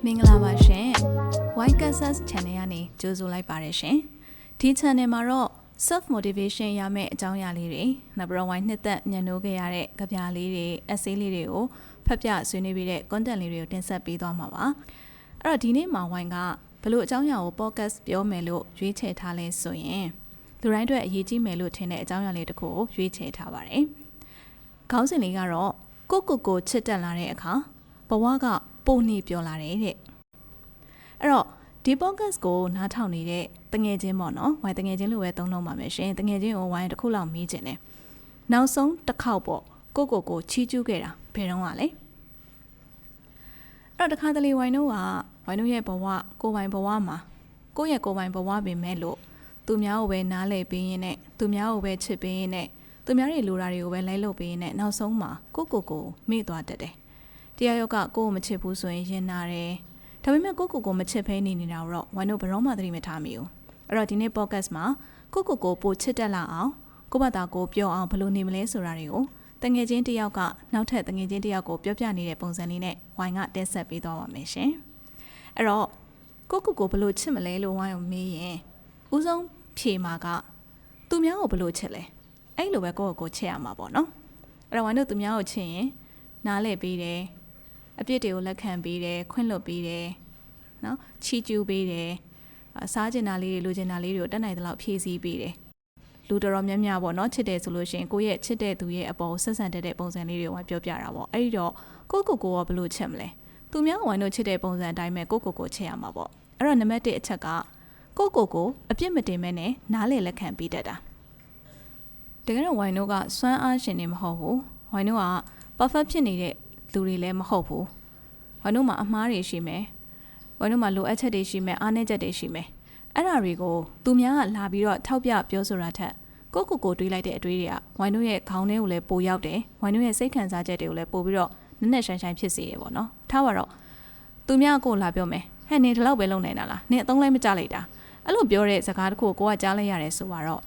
မင်္ဂလာပါရှင် YCasus Channel ကနေကြိုဆိုလိုက်ပါတယ်ရှင်ဒီ channel မှာတော့ self motivation ရမယ့်အကြောင်းအရာလေးတွေနောက်ပြီးတော့ Y နှစ်သက်ညှနိုးခဲ့ရတဲ့ကြပြလေးတွေ essay လေးတွေကိုဖတ်ပြဆွေးနွေးပြီးတဲ့ content လေးတွေကိုတင်ဆက်ပေးသွားမှာပါအဲ့တော့ဒီနေ့မှာ Y ကဘလို့အကြောင်းအရာကို podcast ပြောမယ်လို့ရွေးချယ်ထားလဲဆိုရင်လူတိုင်းအတွက်အရေးကြီးမယ်လို့ထင်တဲ့အကြောင်းအရာလေးတစ်ခုကိုရွေးချယ်ထားပါတယ်ခေါင်းစဉ်လေးကတော့ကိုချစ်တက်လာတဲ့အခါဘဝကပိုနှီးပြောလာတယ်တဲ့အဲ့တော့ဒီ podcast ကိုနားထောင်နေတဲ့တငယ်ချင်းပေါ့နော်ဝိုင်းတငယ်ချင်းလိုပဲသုံးလုံးပါမယ်ရှင်တငယ်ချင်းကိုဝိုင်းတစ်ခုလောက်မေးချင်တယ်နောက်ဆုံးတစ်ခေါက်ပေါ့ကိုချီးကျူးခဲ့တာဘယ်တော့ကလဲအဲ့တော့တခါတလေဝိုင်းတို့ရဲ့ဘဝကိုပိုင်ဘဝမှာကိုယ့်ရဲ့ကိုပိုင်ဘဝပင်မဲ့လို့သူများကိုပဲနားလည်ပေးရင်းနဲ့သူများကိုပဲချစ်ပေးရင်းနဲ့သူများတွေလိုတာတွေကိုပဲလိုက်လုပ်ပေးရင်းနဲ့နောက်ဆုံးမှာကိုမေ့သွားတတ်တယ်တရားရောကကိုကိုမချစ်ဘူးဆိုရင်ရင်နာတယ်ဒါပေမဲ့ကိုမချစ်ဖဲနေနေတာတော့ဝိုင်းတို့ဘယ်တော့မှသတိမထားမိဘူးအဲ့တော့ဒီနေ့ podcast မှာကိုပိုချစ်တက်လာအောင်ကိုဘာသာကိုပြောအောင်ဘယ်လိုနေမလဲဆိုတာတွေကိုတငယ်ချင်းတယောက်ကနောက်ထပ်တငယ်ချင်းတယောက်ကိုပြောပြနေတဲ့ပုံစံလေးနဲ့ဝိုင်းကတင်ဆက်ပေးသွားပါမယ်ရှင်အဲ့တော့ကိုဘယ်လိုချစ်မလဲလို့ဝိုင်းကိုမေးရင်ဦးဆုံးဖြေမှာကသူများကိုဘယ်လိုချစ်လဲအဲ့လိုပဲကိုချစ်ရမှာပေါ့နော်အဲ့တော့ဝိုင်းတို့သူများကိုချစ်ရင်နားလည်ပေးတယ်အပြစ်တွေကိုလက်ခံပေးတယ်ခွင့်လွှတ်ပေးတယ်နော်ချီးကျူးပေးတယ်စားကျင်တာလေးတွေလိုချင်တာလေးတွေကိုတက်နိုင်သလောက်ဖြည့်ဆည်းပေးတယ်လူတော်တော်များများပေါ့နော်ချစ်တယ်ဆိုလို့ရှိရင်ကိုယ့်ရဲ့ချစ်တဲ့သူရဲ့အပေါ်ဆက်ဆံတဲ့ပုံစံလေးတွေကိုပြောပြတာပေါ့အဲ့ဒီတော့ကိုကဘယ်လိုချစ်မလဲသူများဝိုင်းတို့ချစ်တဲ့ပုံစံအတိုင်းပဲကိုချစ်ရမှာပေါ့အဲ့တော့နံပါတ်1အချက်ကကိုအပြစ်မတင်မဲနဲ့နားလေလက်ခံပေးတတ်တာတကယ်တော့ဝိုင်းတို့ကစွမ်းအားရှင်နေမဟုတ်ဘူးဝိုင်းတို့က perfect ဖြစ်နေတဲ့လူတွေလည်းမဟုတ်ဘူးဝိုင်းတို့မှာအမှားတွေရှိမယ်ဝိုင်းတို့မှာလိုအပ်ချက်တွေရှိမယ်အားနည်းချက်တွေရှိမယ်အဲ့ဒါတွေကိုသူများကလာပြီးတော့ထောက်ပြပြောဆိုတာထက်ကိုတွေးလိုက်တဲ့အတွေးတွေကဝိုင်းတို့ရဲ့ခေါင်းထဲကိုလည်းပိုရောက်တယ်ဝိုင်းတို့ရဲ့စိတ်ခံစားချက်တွေကိုလည်းပို့ပြီးတော့နက်ရှိုင်းဖြစ်စေရပေါ့နော်ထားပါတော့သူများကိုလာပြောမယ်ဟဲ့နေဒီလောက်ပဲလုံနေတာလားနေအသုံးလိုက်မကြလိုက်တာအဲ့လိုပြောတဲ့စကားတစ်ခုကိုကကြားလိုက်ရတယ်ဆိုတော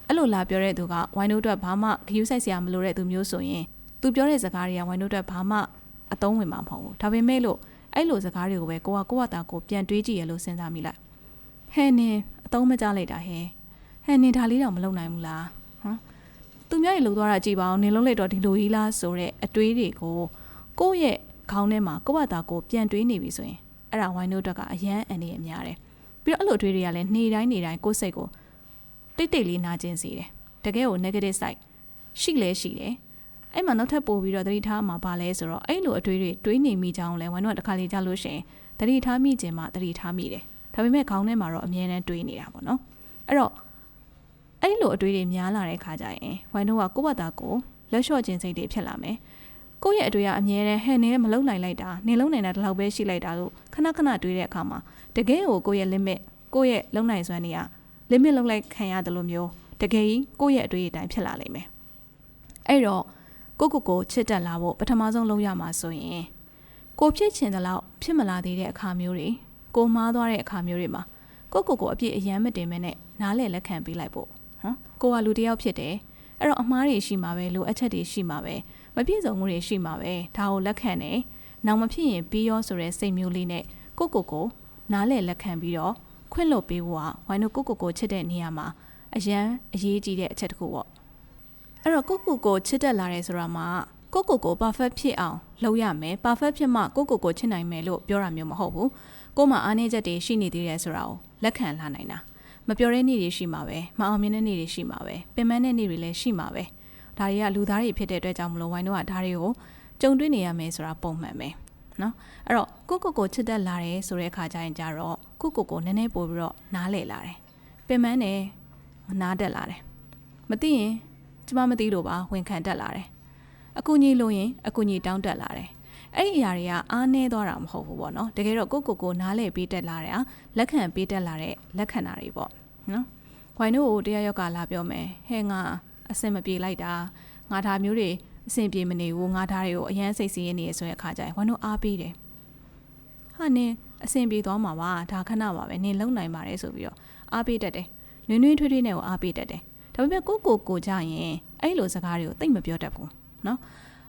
့အဲ့လိုလာပြောတဲ့သူကဝိုင်းတို့အတွက်ဘာမှဂရုစိုက်စရာမလိုတဲ့သူမျိုးဆိုရင်သူပြောတဲ့စကားတွေကဝိုင်းတို့အတွက်ဘာမှအသုံးဝင်မှာမဟုတ်ဘူးဒါပေမဲ့လို့အဲ့လိုစကားတွေကိုပဲကိုပြန်တွေးကြည့်ရလို့စဉ်းစားမိလိုက်ဟဲ့နင်အသုံးမကျလိုက်တာဟဲ့နင်ဒါလေးတော့မလုပ်နိုင်ဘူးလားသူများတွေလှုပ်သွားတာကြည့်ပါအောင်နင်လုံးလိုက်တော့ဒီလိုကြီးလားဆိုတဲ့အတွေးတွေကိုကိုယ့်ရဲ့ခေါင်းထဲမှာကိုပြန်တွေးနေပြီဆိုရင်အဲ့ဒါဝိုင်းတို့အတွက်ကအရန်အန်နေရများတယ်ပြီးတော့အဲ့လိုတွေးတွေကလည်းနေ့တိုင်းကိုယ့်စိတ်ကိုတိတ်လေးနာကျင်စေတယ်တကယ်ကို negative side ရှိတယ်အဲ့မှာနောက်ထပ်ပို့ပြီးတော့သတိထားမှာပါလဲဆိုတော့အဲ့လိုအတွေးတွေတွေးနေမိကြအောင်လဲဝိုင်းတော့တစ်ခါလေကြာလို့ရှိရင်သတိထားမိခြင်းမှသတိထားမိတယ်ဒါပေမဲ့ခေါင်းထဲမှာတော့အမြဲတမ်းတွေးနေတာပေါ့နော်အဲ့တော့အဲ့လိုအတွေးတွေများလာတဲ့ခါကျရင်ဝိုင်းတော့ကကိုယ့်ဘာသာကိုလက်လျှော့ခြင်းစိတ်တွေဖြစ်လာမယ်ကိုယ့်ရဲ့အတွေးကအမြဲတမ်းဟဲ့နေမလုံနိုင်လိုက်တာနေလုံနိုင်တာဒီလောက်ပဲရှိလိုက်တာလို့ခဏတွေးတဲ့အခါမှာတကယ်ကိုယ့်ရဲ့ limit ကိုယ့်ရဲ့လုံနိုင်စွမ်းတွေက limit လုံလိုက်ခံရတယ်လို့မျိုးတကယ်ကြီးကိုယ့်ရဲ့အတွေးအတိုင်းဖြစ်လာလိမ့်မယ်အဲ့တော့ကိုချစ်တက်လာဖို့ပထမဆုံးလုပ်ရမှာဆိုရင်ကိုဖြစ်ချင်တဲ့လောက်ဖြစ်မလာသေးတဲ့အခါမျိုးတွေကိုမှားသွားတဲ့အခါမျိုးတွေမှာကိုအပြည့်အယမ်းမတင်မဲနဲ့နားလည်လက်ခံပေးလိုက်ဖို့ကိုကလူတစ်ယောက်ဖြစ်တယ်အဲ့တော့အမှားတွေရှိမှာပဲလိုအပ်ချက်တွေရှိမှာပဲမပြည့်စုံမှုတွေရှိမှာပဲဒါကိုလက်ခံတယ်နောက်မဖြစ်ရင်ပြီးရောဆိုတဲ့စိတ်မျိုးလေးနဲ့ကိုနားလည်လက်ခံပြီးတော့ခွင့်လွှတ်ပေးဖို့ကဝိုင်းတို့ကိုချစ်တဲ့နေရာမှာအရန်အရေးကြီးတဲ့အချက်တစ်ခုပေါ့အဲ့တော့ကိုချစ်တက်လာတယ်ဆိုတာမှာကို perfect ဖြစ်အောင်လုပ်ရမယ် perfect ဖြစ်မှကိုချစ်နိုင်မယ်လို့ပြောတာမျိုးမဟုတ်ဘူးကိုမှအားနည်းချက်တွေရှိနေသေးတယ်ဆိုတာကိုလက်ခံလာနိုင်တာမပြောတဲ့နေ့တွေရှိမှာပဲမအောင်မြင်တဲ့နေ့တွေရှိမှာပဲပင်ပန်းတဲ့နေ့တွေလည်းရှိမှာပဲဒါတွေကလူသားတွေဖြစ်တဲ့အတွက်ကြောင့်မလို့ဝိုင်းတို့ကဒါတွေကိုကြုံတွေ့နေရမယ်ဆိုတာပုံမှန်ပဲနော်အဲ့တော့ကိုချစ်တက်လာတယ်ဆိုတဲ့အခါကျရင်ကြတော့ကိုနည်းနည်းပို့ပြီးတော့နားလည်လာတယ်ပင်ပန်းတယ်နားတက်လာတယ်မသိရင်ကျမမသိလို့ပါဝန်ခံတက်လာတယ်အကူကြီးလို့ရင်အကူကြီးတောင်းတက်လာတယ်အဲ့ဒီအရာတွေကအားနည်းသွားတာမဟုတ်ဘူးပေါ့နော်တကယ်တော့ကိုနားလည်ပေးတက်လာတာလက်ခံပေးတက်လာတဲ့လက်ခံတာတွေပေါ့နော်ခွိုင်တို့ကိုတရားရောက်ကလာပြောမယ်ဟဲ့ငါအဆင်မပြေလိုက်တာငါဒါမျိုးတွေအဆင်ပြေမနေဘူးငါဒါတွေကိုအရန်စိတ်ဆင်းရဲနေရဆိုတဲ့အခါကျရင်ခွိုင်တို့အားပေးတယ်ဟာနင်အဆင်ပြေသွားမှာပါဒါခဏပါပဲနင်လုံနိုင်ပါတယ်ဆိုပြီးတော့အားပေးတတ်တယ်နွေးထွေးနဲ့ကိုအားပေးတတ်တယ်ဒါပေမဲ့ကိုကြရင်အဲ့လိုစကားတွေကိုတိတ်မပြောတတ်ဘူးเนาะ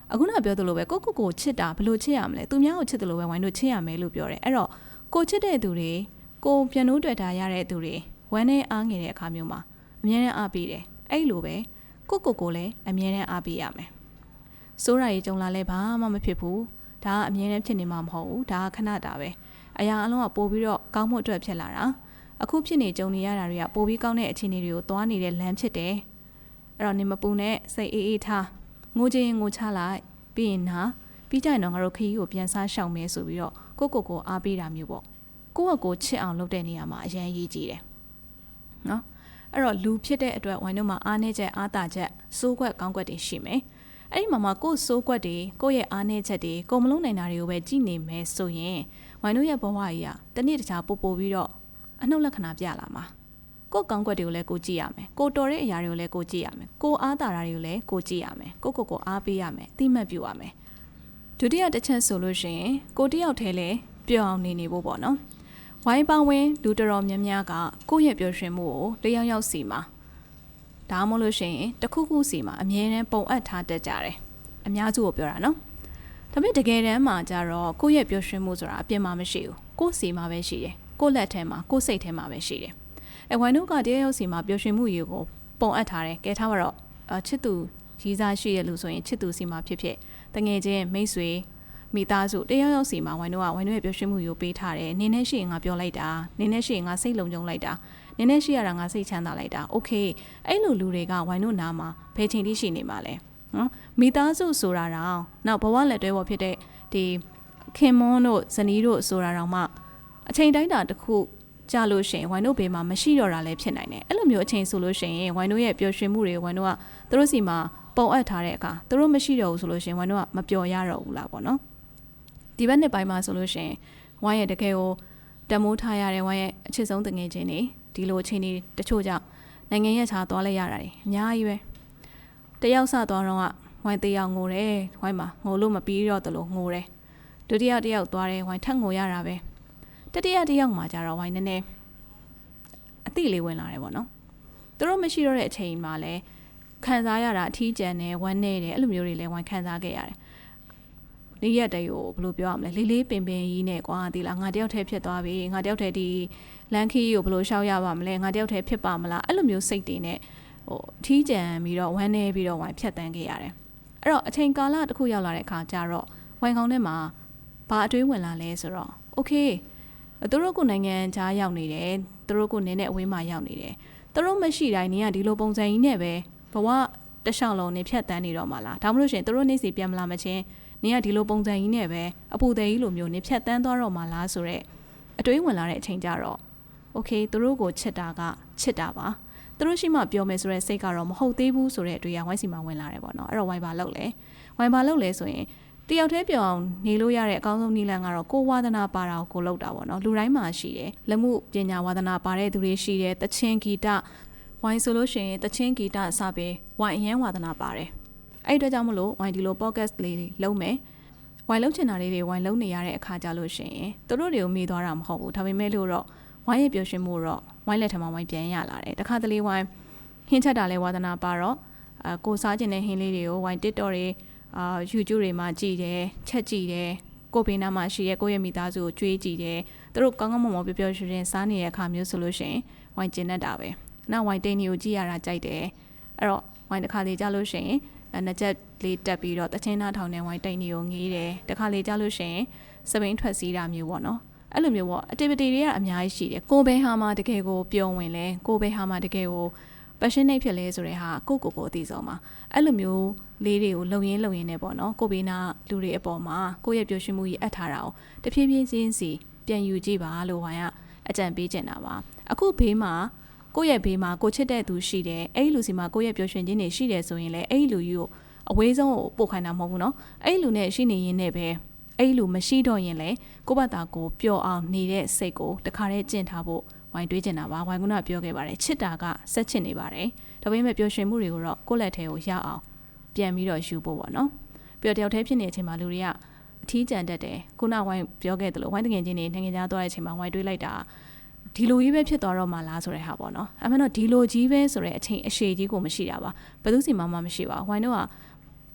အခုနပြောသလိုပဲကိုချစ်တာဘလို့ချစ်ရမလဲသူများကိုချစ်တယ်လို့ပဲဝိုင်းတို့ချစ်ရမယ်လို့ပြောတယ်အဲ့တော့ကိုချစ်တဲ့သူတွေကိုပြန်လို့တွေ့တာရတဲ့သူတွေဝမ်းနဲ့အားငယ်တဲ့အခါမျိုးမှာအမြဲတမ်းအားပေးတယ်အဲ့လိုပဲကိုလည်းအမြဲတမ်းအားပေးရမယ်စိုးရာကြီးကြုံလာလဲဘာမှမဖြစ်ဘူးဒါကအမြဲတမ်းဖြစ်နေမှာမဟုတ်ဘူးဒါကခဏတာပဲအရာအလုံးကပို့ပြီးတော့ကောင်းမှုအတွက်ဖြစ်လာတာအခုဖြစ်နေကြုံနေရတာတွေကပို့ပြီးကောင်းတဲ့အခြေအနေတွေကိုသွားနေတဲ့လမ်းဖြစ်တယ်အဲ့တော့နေမပူနဲ့စိတ်အေးထားငိုချလိုက်ပြီးရင်နာပြီးကြရင်တော့ငါတို့ခရီးကိုပြန်စားရှောင်မယ်ဆိုပြီးတော့ကိုအားပေးတာမျိုးပေါ့ကိုချစ်အောင်လုပ်တဲ့နေရာမှာအရင်ရေးကြည့်တယ်နော်အဲ့တော့လူဖြစ်တဲ့အတွက်ဝိုင်းတို့မှာအားနည်းချက်အားသာချက်စိုးကွက်ကောင်းကွက်တွေရှိမယ်အဲ့ဒီမှာကိုစိုးကွက်တွေကိုရဲ့အားနည်းချက်တွေကိုမလုံးနိုင်တာတွေကိုပဲကြည့်နေမယ်ဆိုရင်ဝိုင်းတို့ရဲ့ဘဝကြီးကတနေ့တခြားပို့ပြီးတော့အနှုတ်လက္ခဏာပြလာမှာကိုကောင်းကွက်တွေကိုလည်းကိုကြည့်ရမယ်ကိုတော်တဲ့အရာတွေကိုလည်းကိုကြည့်ရမယ်ကိုအားသာတာတွေကိုလည်းကိုကြည့်ရမယ်ကိုအားပေးရမယ်အတိမတ်ပြုရမယ်ဒုတိယတစ်ချက်ဆိုလို့ရှိရင်ကိုတယောက်တည်းလည်းပျော်အောင်နေဖို့ပေါ့နော်ဝိုင်းပါဝင်လူတော်တော်များများကကိုယ့်ရဲ့ပျော်ရွှင်မှုကိုတယောက်စီမှာဒါမှမဟုတ်လို့ရှိရင်တစ်ခုစီမှာအမြဲတမ်းပုံအပ်ထားတတ်ကြတယ်အများစုကိုပြောတာနော်ဒါပေမဲ့တကယ်တမ်းမှာကျတော့ကိုယ့်ရဲ့ပျော်ရွှင်မှုဆိုတာအပြင်မှာမရှိဘူးကိုယ့်စီမှာပဲရှိတယ်ကိုယ့်လက်ထဲမှာကိုယ့်စိတ်ထဲမှာပဲရှိတယ်ဝိုင်းတို့ကတယောက်စီမှာပျော်ရွှင်မှုတွေကိုပုံအပ်ထားတယ်ကဲထားပါတော့ချစ်သူရီးစားရှိရလို့ဆိုရင်ချစ်သူစီမှာဖြစ်တငယ်ချင်းမိတ်ဆွေမိသားစုတယောက်စီမှာဝိုင်းတို့ရဲ့ပျော်ရွှင်မှုကိုပေးထားတယ်နင်းနဲ့ရှိရင်ငါပြောလိုက်တာနင်းနဲ့ရှိရင်ငါစိတ်လုံခြုံလိုက်တာနင်းနဲ့ရှိရတာငါစိတ်ချမ်းသာလိုက်တာโอเคအဲ့လိုလူတွေကဝိုင်းတို့နားမှာဘယ်ချိန်ထိရှိနေမှာလဲနော်မိသားစုဆိုတာတော့နောက်ဘဝလက်တွဲပေါ်ဖြစ်တဲ့ဒီခင်မွန်းတို့ဇနီးတို့ဆိုတာတော့မှအချိန်တိုင်းတာတစ်ခုကြလို့ရှိရင်ဝိုင်းတို့ဘေးမှာမရှိတော့တာလည်းဖြစ်နိုင်တယ်အဲ့လိုမျိုးအချိန်ဆိုလို့ရှိရင်ဝိုင်းတို့ရဲ့ပျော်ရွှင်မှုတွေဝိုင်းတို့ကသူတို့စီမှာပုံအပ်ထားတဲ့အခါသူတို့မရှိတော့ဘူးဆိုလို့ရှိရင်ဝိုင်းတို့ကမပျော်ရတော့ဘူးလားပေါ့နော်ဒီဘက်နှစ်ပိုင်းမှာဆိုလို့ရှိရင်ဝိုင်းရဲ့တကယ်ကိုတမိုးထားရတဲ့ဝိုင်းရဲ့အချစ်ဆုံးတငယ်ချင်းတွေဒီလိုအချိန်တွေတချို့ကြောင့်နိုင်ငံရဲ့ခြားသွားလိုက်ရတာတွေအများကြီးပဲတယောက်စသွားတော့ကဝိုင်းတယောက်ငိုတယ်ဝိုင်းမှာငိုလို့မပြီးတော့တလို့ငိုတယ်ဒုတိယတယောက်သွားတယ်ဝိုင်းထက်ငိုရတာပဲတတိယတယောက်မှာကြတော့ဝိုင်းနည်းနည်းအတိလေးဝင်လာတယ်ပေါ့နော်သူတို့မရှိတော့တဲ့အချိန်မှာလည်းခံစားရတာအထီးကျန်တယ်ဝမ်းနေတယ်အဲ့လိုမျိုးတွေလည်းဝိုင်းခံစားခဲ့ရတယ်နေ့ရက်တည်းကိုဘယ်လိုပြောရမလဲလေးပင်ကြီးနဲ့ကွာဒီလားငါတယောက်တည်းဖြစ်သွားပြီငါတယောက်တည်းဒီလန်ခီကိုဘယ်လိုရှောက်ရပါမလဲငါတယောက်တည်းဖြစ်ပါမလားအဲ့လိုမျိုးစိတ်တွေနဲ့ထီးကျန်ပြီးတော့ဝမ်းနေပြီးတော့ဝိုင်းဖြတ်တန်းခဲ့ရတယ်အဲ့တော့အချိန်ကာလတစ်ခုရောက်လာတဲ့အခါကျတော့ဝိုင်းကောင်းထဲမှာဘာအတွေးဝင်လာလဲဆိုတော့โอเคသူတို့ကနိုင်ငံခြားရောက်နေတယ်သူတို့ကနင်းနဲ့အဝေးမှာရောက်နေတယ်သူတို့မရှိတိုင်းနေကဒီလိုပုံစံကြီးနဲ့ပဲဘဝတလျှောက်လုံးနေဖြတ်တန်းနေတော့မှလားဒါမှမဟုတ်ရှင်သူတို့နေစီပြန်မလာမချင်းနေကဒီလိုပုံစံကြီးနဲ့ပဲအပူသေးကြီးလိုမျိုးနေဖြတ်တန်းသွားတော့မှလားဆိုတော့အတွေးဝင်လာတဲ့အချိန်ကျတော့โอเคသူတို့ကိုချစ်တာကချစ်တာပါသူတို့ရှိမှပြောမယ်ဆိုတဲ့စိတ်ကတော့မဟုတ်သေးဘူးဆိုတဲ့အတွေ့အကြုံဝိုင်းစီမှာဝင်လာတယ်ပေါ့နော်အဲ့တော့ဝိုင်းပါလောက်လဲဆိုရင်တယောက်တည်းပြောင်းနေလို့ရတဲ့အကောင်းဆုံးနည်းလမ်းကတော့ကိုဝါသနာပါတာကိုလုပ်တာပေါ့နော်လူတိုင်းမှာရှိတယ်လက်မှုပညာဝါသနာပါတဲ့သူတွေရှိတယ်တချင်းဂီတဝိုင်းဆိုလို့ရှိရင်တချင်းဂီတအစပဲဝိုင်းအရန်ဝါသနာပါတယ်အဲ့အတွက်ကြောင့်မလို့ဝိုင်းဒီလို podcast လေးလုပ်မယ်ဝိုင်းလုံးချင်တာလေးတွေဝိုင်းလုံးနေရတဲ့အခါကြလို့ရှိရင်သူတို့တွေကိုမေးသွားတာမဟုတ်ဘူးဒါပေမဲ့လို့တော့ဝိုင်းရဲ့ပျော်ရွှင်မှုတော့ဝိုင်းလက်ထမှာဝိုင်းပြန်ရလာတယ်တခါတလေဝိုင်းဟင်းချက်တာလဲဝါသနာပါတော့ကိုစားကျင်တဲ့ဟင်းလေးတွေကိုဝိုင်း TikTok တွေYouTube တွေမှာကြည့်တယ်ချက်ကြည့်တယ်ကိုဘေးနားမှာရှိရဲ့ကိုရဲ့မိသားစုကိုကြွေးကြည့်တယ်သူတို့ကောင်းကောင်းမွန်မွန်ပျော်ပျော်ရွှင်ရွှင်စားနေတဲ့အခါမျိုးဆိုလို့ရှိရင်ဝိုင်းကျင်တတ်တာပဲနောက်ဝိုင်းတိန်တွေကိုကြည့်ရတာကြိုက်တယ်အဲ့တော့ဝိုင်းတစ်ခါလေကြာလို့ရှိရင်နှစ်ချက်လေးတက်ပြီးတော့တချင်းသားထောင်နဲ့ဝိုင်းတိန်တွေကိုငေးတယ်တစ်ခါလေကြာလို့ရှိရင်စပိန်ထွက်စီးတာမျိုးပေါ့နော်အဲ့လိုမျိုးပေါ့ activity တွေကအများကြီးရှိတယ်ကိုဘဲဟာမှာတကယ်ကိုပြုံးဝင်လဲကိုဘဲဟာမှာတကယ်ကို passionate ဖြစ်လဲဆိုတဲ့ဟာကိုအသိဆုံးပါအဲ့လိုမျိုးလေးတွေကိုလုံရင်းနဲ့ပေါ့နော်ကိုဘေးနာလူတွေအပေါ်မှာကိုရဲ့ပျော်ရွှင်မှုကြီးအပ်ထားတာကိုတဖြည်းဖြည်းချင်းစီပြန်ယူကြည့်ပါလို့ဝိုင်းကအကြံပေးချင်တာပါအခုဘေးမှာကိုရဲ့ဘေးမှာကိုချစ်တဲ့သူရှိတယ်အဲ့လူစီမှာကိုရဲ့ပျော်ရွှင်ခြင်းတွေရှိတယ်ဆိုရင်လည်းအဲ့လူကြီးကိုအဝေးဆုံးကိုပို့ခိုင်းတာမဟုတ်ဘူးနော်အဲ့လူနဲ့ရှိနေရင်းနဲ့ပဲအဲ့လူမရှိတော့ရင်လည်းကိုယ့်ဘာသာကိုပျော်အောင်နေတဲ့စိတ်ကိုတခါတည်းကျင့်ထားဖို့ဝိုင်းတွေးကျင်တာပါဝိုင်းကပြောခဲ့ပါတယ်ချစ်တာကဆက်ချစ်နေပါတယ်ဒါပေမဲ့ပျော်ရွှင်မှုတွေကိုတော့ကိုယ့်လက်ထဲကိုရအောင်ပြန်ပြီးတော့ယူဖို့ပေါ့နော်ပြီးတော့တယောက်တည်းဖြစ်နေတဲ့အချိန်မှာလူတွေကအထီးကျန်တတ်တယ်ခုနဝိုင်းပြောခဲ့သလိုဝိုင်းတငယ်ချင်းတွေနိုင်ငံခြားသွားတဲ့အချိန်မှာဝိုင်းတွေးလိုက်တာဒီလိုကြီးပဲဖြစ်သွားတော့မှလားဆိုတဲ့ဟာပေါ့နော်အမှန်တော့ဒီလိုကြီးပဲဆိုတဲ့အချိန်အရှည်ကြီးကိုမရှိတာပါဘယ်သူစီမှမရှိပါဘူးဝိုင်းတို့က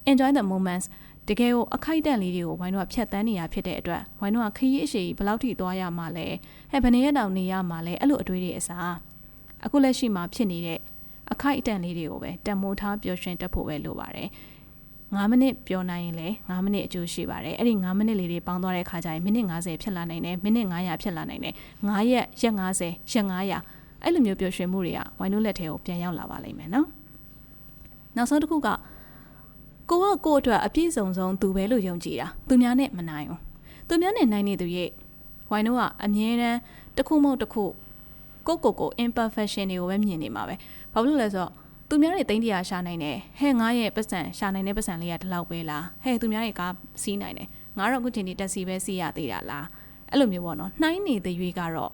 enjoy the moments တ တကယ်ကိုအခိုက်အတန့်လေးတွေကိုဝိုင်းတော့ဖြတ်တန်းနေရဖြစ်တဲ့အတွက်ဝိုင်းတော့ခရီးအရှိဘယ်လောက်ထိသွားရမှာလဲဟဲ့ဘယ်နှစ်ရက်တောင်နေရမှာလဲအဲ့လိုအတွေးတွေအစားအခုလက်ရှိမှာဖြစ်နေတဲ့အခိုက်အတန့်လေးတွေကိုပဲတန်မိုးထားပျော်ရွှင်တတ်ဖို့ပဲလိုပါတယ်9မိနစ်ပြောနိုင်ရင်လည်း9မိနစ်အကျိုးရှိပါတယ်အဲ့ဒီ9မိနစ်လေးတွေပေါင်းသွားတဲ့အခါကျရင်မိနစ်50ဖြစ်လာနိုင်တယ်မိနစ်900ဖြစ်လာနိုင်တယ်9ရက်ရက်50ရက်900အဲ့လိုမျိုးပျော်ရွှင်မှုတွေကဝိုင်းတို့လက်ထဲကိုပြန်ရောက်လာပါလိမ့်မယ်နော်နောက်ဆုံးတစ်ခုကကိုအတွက်အပြည့်စုံဆုံးသူပဲလို့ယုံကြည်တာသူများနဲ့မနိုင်ဘူးသူများနဲ့နိုင်နေသူရဲ့ဝိုင်းတို့ကအမြဲတမ်းတစ်ခုမဟုတ်တစ်ခုကို imperfection တွေကိုပဲမြင်နေမှာပဲဘာလို့လဲဆိုတော့သူများတွေတိုင်းတရားရှာနိုင်တယ်ဟဲ့ငါရဲ့ပတ်စံရှာနိုင်တဲ့ပတ်စံလေးကဒီလောက်ပဲလားဟဲ့သူများတွေကစီးနိုင်တယ်ငါတော့အခုချိန်ဒီတက်စီပဲစီးရသေးတာလားအဲ့လိုမျိုးပေါ့နော်နှိုင်းနေတဲ့ရွေးကတော့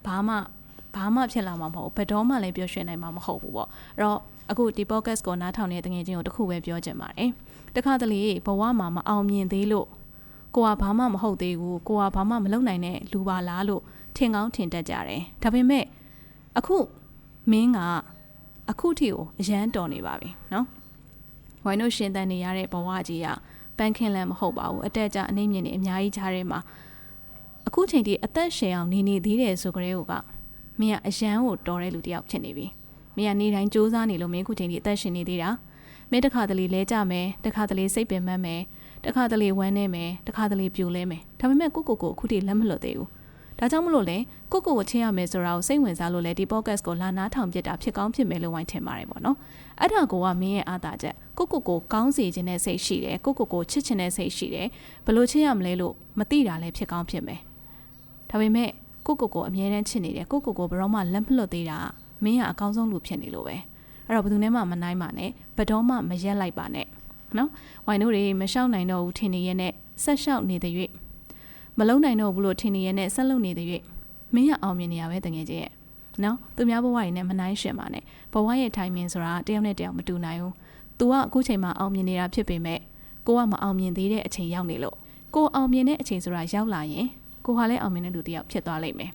ဘာမှဖြစ်လာမှာမဟုတ်ဘယ်တော့မှလည်းပြောရွှင်နိုင်မှာမဟုတ်ဘူးပေါ့အဲ့တော့အခုဒီ podcast ကိုနားထောင်နေတဲ့တကယ်ချင်းကိုတစ်ခုပဲပြောချင်ပါတယ်တခါတလေဘဝမှာမအောင်မြင်သေးလို့ကိုကဘာမှမဟုတ်သေးဘူးကိုကဘာမှမလုပ်နိုင်တဲ့လူပါလားလို့ထင်ကောင်းထင်တတ်ကြတယ်ဒါပေမဲ့အခုမင်းကအခုထိကိုအရန်တော်နေပါပြီနော်ဝိုင်းတို့ရှင်သန်နေရတဲ့ဘဝကြီးကပန်းခင်းလန်းမဟုတ်ပါဘူးအတက်ကြအနေမြင့်နေအများကြီးကြားထဲမှာအခုချိန်ထိအသက်ရှင်အောင်နေသေးတယ်ဆိုကြတဲ့ကမင်းကအရန်ကိုတော်တဲ့လူတစ်ယောက်ဖြစ်နေပြီမင်းကနေတိုင်းစူးစမ်းနေလို့မင်းခုချိန်ထိအသက်ရှင်နေသေးတာမင်းတစ်ခါတလေလဲကြမယ်တစ်ခါတလေစိတ်ပင်ပန်းမယ်တစ်ခါတလေဝမ်းနေမယ်တစ်ခါတလေပြိုလဲမယ်ဒါပေမဲ့ကိုအခုထိလက်မလွတ်သေးဘူးဒါကြောင့်မလို့လေကိုကိုချင်းရမယ်ဆိုတာကိုစိတ်ဝင်စားလို့လေဒီ podcast ကိုလာနားထောင်ပြတာဖြစ်ကောင်းဖြစ်မယ်လို့ဝိုင်းထင်ပါတယ်ပေါ့နော်အဲ့ဒါကိုကမင်းရဲ့အားသာချက်ကိုကောင်းစေခြင်းနဲ့စိတ်ရှိတယ်ကိုချစ်ခြင်းနဲ့စိတ်ရှိတယ်ဘလို့ချင်းရမလဲလို့မသိတာလည်းဖြစ်ကောင်းဖြစ်မယ်ဒါပေမဲ့ကိုအမြဲတမ်းချစ်နေတယ်ကိုဘယ်တော့မှလက်မလွတ်သေးတာမင်းကအကောင်းဆုံးလူဖြစ်နေလို့ပဲအဲ့တော့ဘယ်သူနဲ့မှမနိုင်ပါနဲ့ဘယ်တော့မှမရက်လိုက်ပါနဲ့နော်ဝိုင်းတို့တွေမရှောက်နိုင်တော့ဘူးထင်နေရဲ့နဲ့ဆက်ရှောက်နေတဲ့၍မလုံနိုင်တော့ဘူးလို့ထင်နေရတဲ့ဆက်လုံနေတဲ့၍မင်းရအောင်မြင်နေရပဲတကယ်ကြီးရဲ့နော်သူများဘဝတွေနဲ့မနိုင်ရှင်ပါနဲ့ဘဝရဲ့ timing ဆိုတာတယောက်နဲ့တယောက်မတူနိုင်ဘူး तू ကအခုချိန်မှာအောင်မြင်နေတာဖြစ်ပေမဲ့ကိုကမအောင်မြင်သေးတဲ့အချိန်ရောက်နေလို့ကိုအောင်မြင်တဲ့အချိန်ဆိုတာရောက်လာရင်ကိုဟာလည်းအောင်မြင်တဲ့လူတစ်ယောက်ဖြစ်သွားလိမ့်မယ်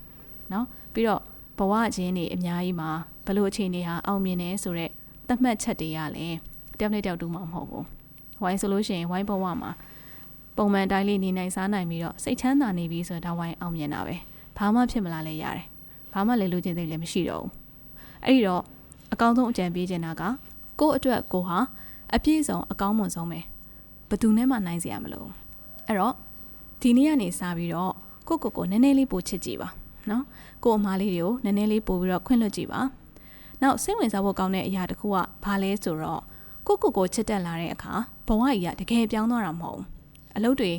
နော်ပြီးတော့ဘဝချင်းတွေအများကြီးမှာဘလို့အချိန်တွေဟာအောင်မြင်နေဆိုတော့သတ်မှတ်ချက်တွေကလည်းတယောက်နဲ့တယောက်တူမှာမဟုတ်ဘူးဝိုင်းဆိုလို့ရှိရင်ဝိုင်းဘဝမှာပုံမှန်တိုင်းလေးနေနိုင်စားနိုင်ပြီးတော့စိတ်ချမ်းသာနေပြီဆိုတော့ဒါဝိုင်းအောင်မြင်တာပဲဘာမှဖြစ်မလာလဲရတယ်ဘာမှလည်းလိုချင်စိတ်လည်းမရှိတော့ဘူးအဲ့ဒီတော့အကောင်းဆုံးအကြံပေးချင်တာကကိုယ့်အတွက်ကိုဟာအပြည့်စုံအကောင်းမွန်ဆုံးပဲဘယ်သူနဲ့မှနိုင်စရာမလိုအဲ့တော့ဒီနေ့ကနေစပြီးတော့ကိုနည်းနည်းလေးပို့ချစ်ကြည့်ပါနော်ကို့အမားလေးတွေကိုနည်းနည်းလေးပို့ပြီးတော့ခွင့်လွှတ်ကြည့်ပါနောက်စိတ်ဝင်စားဖို့ကောင်းတဲ့အရာတစ်ခုကဘာလဲဆိုတော့ကိုချစ်တက်လာတဲ့အခါဘဝကြီးကတကယ်ပြောင်းသွားတာမဟုတ်ဘူးအလုပ်တွေ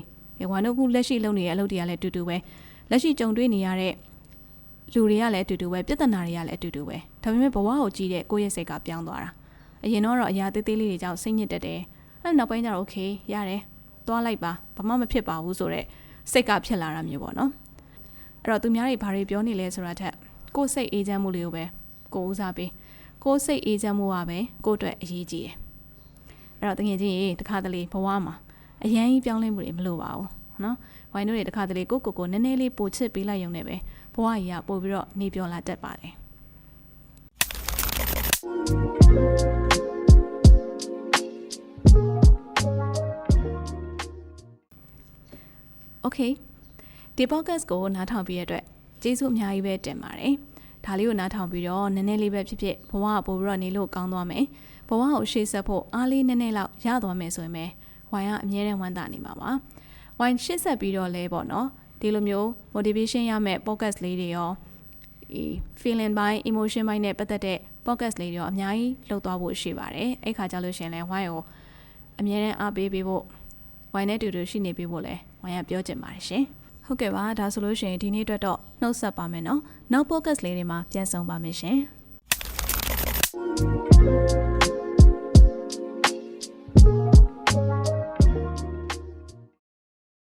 ဝါတို့ခုလက်ရှိလုပ်နေတဲ့အလုပ်တွေကလည်းအတူတူပဲလက်ရှိကြုံတွေ့နေရတဲ့လူတွေကလည်းအတူတူပဲပြဿနာတွေကလည်းအတူတူပဲဒါပေမဲ့ဘဝကိုကြည့်တဲ့ကိုယ့်ရဲ့စိတ်ကပြောင်းသွားတာအရင်တော့အရာသေးသေးလေးတွေကြောင့်စိတ်ညစ်တတ်တယ်အဲ့နောက်ပိုင်းကျတော့โอเคရတယ်သွားလိုက်ပါဘာမှမဖြစ်ပါဘူးဆိုတော့စိတ်ကဖြစ်လာတာမျိုးပေါ့နော်အဲ့တော့သူများတွေဘာတွေပြောနေလဲဆိုတာထက်ကိုယ်စိတ်အေးချမ်းမှုလေးကိုပဲကိုဦးစားပေးကိုယ်စိတ်အေးချမ်းမှုကပဲကိုယ့်အတွက်အရေးကြီးတယ်အဲ့တော့တကယ်ကြီးတခါတလေဘဝမှာအရန်ကြီးပြောင်းလဲမှုတွေမလိုပါဘူးနော်ဝိုင်းတို့တွေတခါတလေကိုနည်းနည်းလေးပိုချစ်ပေးလိုက်ရုံနဲ့ပဲဘဝကြီးကပို့ပြီးတော့နေပြောလာတတ်ပါတယ်โอเคဒီ podcast ကိုနားထောင်ပြီးရတဲ့အတွက်ကျေးဇူးအများကြီးပဲတင်ပါတယ်ဒါလေးကိုနားထောင်ပြီးတော့နည်းနည်းလေးပဲဖြစ်ဖြစ်ဘဝကပို့ပြီးတော့နေလို့ကောင်းသွားမယ်ဘဝကိုရှေ့ဆက်ဖို့အားလေးနည်းနည်းလောက်ရသွားမယ်ဆိုရင်ပဲဝိုင်းကအမြဲတမ်းဝမ်းသာနေမှာပါဝိုင်းရှေ့ဆက်ပြီးတော့လဲပေါ့နော်ဒီလိုမျိုး motivation ရမယ့် podcast လေးတွေရောfeeling ပိုင်း emotion ပိုင်းနဲ့ပတ်သက်တဲ့ podcast လေးတွေရောအများကြီးလုပ်သွားဖို့ရှိပါတယ်အဲ့ခါကြလို့ရှင်လဲဝိုင်းကိုအမြဲတမ်းအားပေးဖို့ဝိုင်းနဲ့တူတူရှိနေပေးဖို့လဲဝိုင်းကပြောချင်ပါတယ်ရှင်ဟုတ်ကဲ့ပါဒါဆိုလို့ရှိရင်ဒီနေ့အတွက်တော့နှုတ်ဆက်ပါမယ်နော်နောက် podcast လေးတွေမှာပြန်ဆောင်ပါမယ်ရှင်